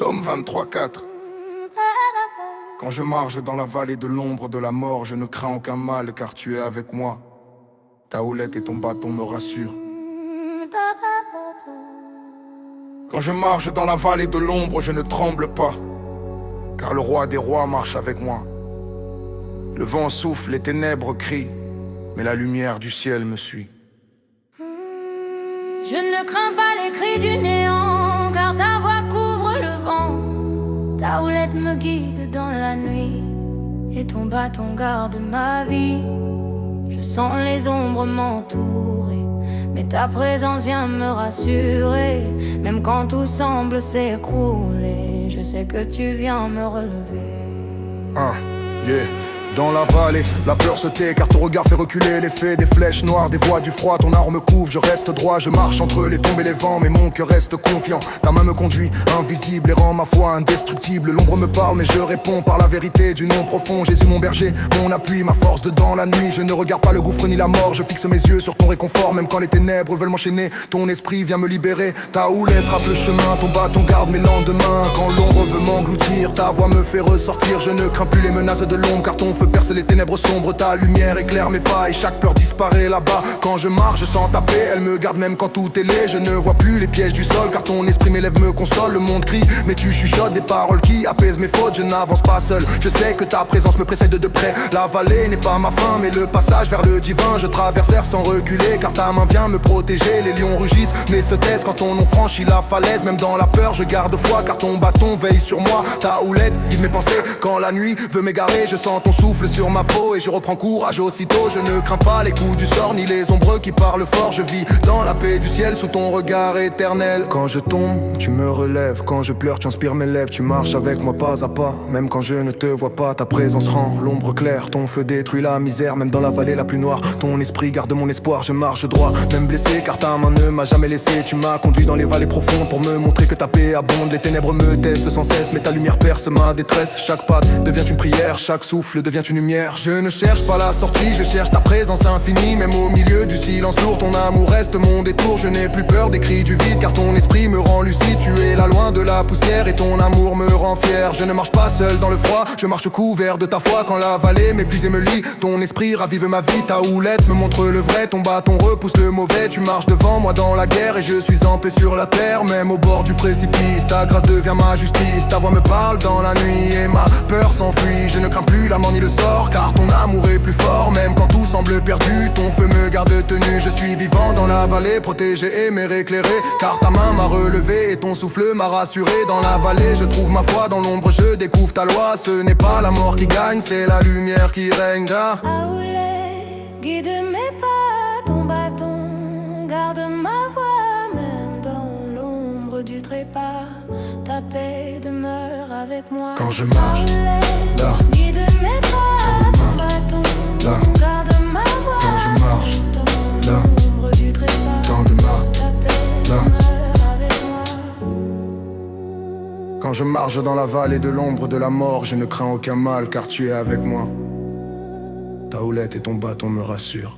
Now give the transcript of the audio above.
Psaume 23:4. Quand je marche dans la vallée de l'ombre de la mort, je ne crains aucun mal car tu es avec moi. Ta houlette et ton bâton me rassurent. Quand je marche dans la vallée de l'ombre, je ne tremble pas, car le roi des rois marche avec moi. Le vent souffle, les ténèbres crient, mais la lumière du ciel me suit. Je ne crains pas les cris du néant, car ta voix couvre le vent. Ta houlette me guide dans la nuit, et ton bâton garde ma vie. Je sens les ombres m'entourer, mais ta présence vient me rassurer. Même quand tout semble s'écrouler, je sais que tu viens me relever. Dans la vallée, la peur se tait car ton regard fait reculer l'effet des flèches noires, des voies du froid. Ton arme couvre, je reste droit, je marche entre les tombes et les vents, mais mon cœur reste confiant. Ta main me conduit, invisible, et rend ma foi indestructible. L'ombre me parle, mais je réponds par la vérité du nom profond. Jésus mon berger, mon appui, ma force dans la nuit. Je ne regarde pas le gouffre ni la mort, je fixe mes yeux sur ton réconfort. Même quand les ténèbres veulent m'enchaîner, ton esprit vient me libérer. Ta houlette trace le chemin, ton bâton garde mes lendemains. Quand l'ombre veut m'engloutir, ta voix me fait ressortir. Je ne crains plus les menaces de l'ombre, car ton feu perce les ténèbres sombres. Ta lumière éclaire mes pas et chaque peur disparaît là-bas. Quand je marche sans taper, elle me garde même quand tout est laid. Je ne vois plus les pièges du sol, car ton esprit m'élève, me console. Le monde crie, mais tu chuchotes des paroles qui apaisent mes fautes. Je n'avance pas seul, je sais que ta présence me précède de près. La vallée n'est pas ma fin, mais le passage vers le divin. Je traverse sans reculer, car ta main vient me protéger. Les lions rugissent, mais se taisent quand on franchit la falaise. Même dans la peur, je garde foi, car ton bâton veille sur moi. Ta houlette guide mes pensées, quand la nuit veut m'égarer. Je sens ton souffle sur ma peau et je reprends courage aussitôt. Je ne crains pas les coups du sort, ni les ombres qui parlent fort. Je vis dans la paix du ciel, sous ton regard éternel. Quand je tombe, tu me relèves. Quand je pleure, tu inspires mes lèvres. Tu marches avec moi pas à pas, même quand je ne te vois pas. Ta présence rend l'ombre claire, ton feu détruit la misère. Même dans la vallée la plus noire, ton esprit garde mon espoir. Je marche droit, même blessé, car ta main ne m'a jamais laissé. Tu m'as conduit dans les vallées profondes pour me montrer que ta paix abonde. Les ténèbres me testent sans cesse, mais ta lumière perce ma détresse. Chaque pas devient une prière, chaque souffle devient une lumière. Je ne cherche pas la sortie, je cherche ta présence infinie. Même au milieu du silence lourd, ton amour reste mon détour. Je n'ai plus peur des cris du vide, car ton esprit me rend lucide. Tu es là loin de la poussière et ton amour me rend fier. Je ne marche pas seul dans le froid, je marche couvert de ta foi. Quand la vallée m'épuise et me lie, ton esprit ravive ma vie. Ta houlette me montre le vrai, ton bâton repousse le mauvais. Tu marches devant moi dans la guerre et je suis en paix sur la terre. Même au bord du précipice, ta grâce devient ma justice. Ta voix me parle dans la nuit et ma peur s'enfuit. Je ne crains plus la mort ni le sort, car ton amour est plus fort. Même quand tout semble perdu, ton feu me garde tenu. Je suis vivant dans la vallée, protégé et éclairé, car ta main m'a relevé et ton souffle m'a rassuré. Dans la vallée je trouve ma foi, dans l'ombre je découvre ta loi. Ce n'est pas la mort qui gagne, c'est la lumière qui règne. Ta houlette guide mes pas, ton bâton garde ma voix. Même dans l'ombre du trépas, ta paix demeure avec moi. Quand je marche, là, guide mes pas, ton bâton là, garde ma voix. quand je marche, dans là, l'ombre du trépas, dans de ma, ta paix là. demeure avec moi. Quand je marche dans la vallée de l'ombre de la mort, je ne crains aucun mal car tu es avec moi. Ta houlette et ton bâton me rassurent.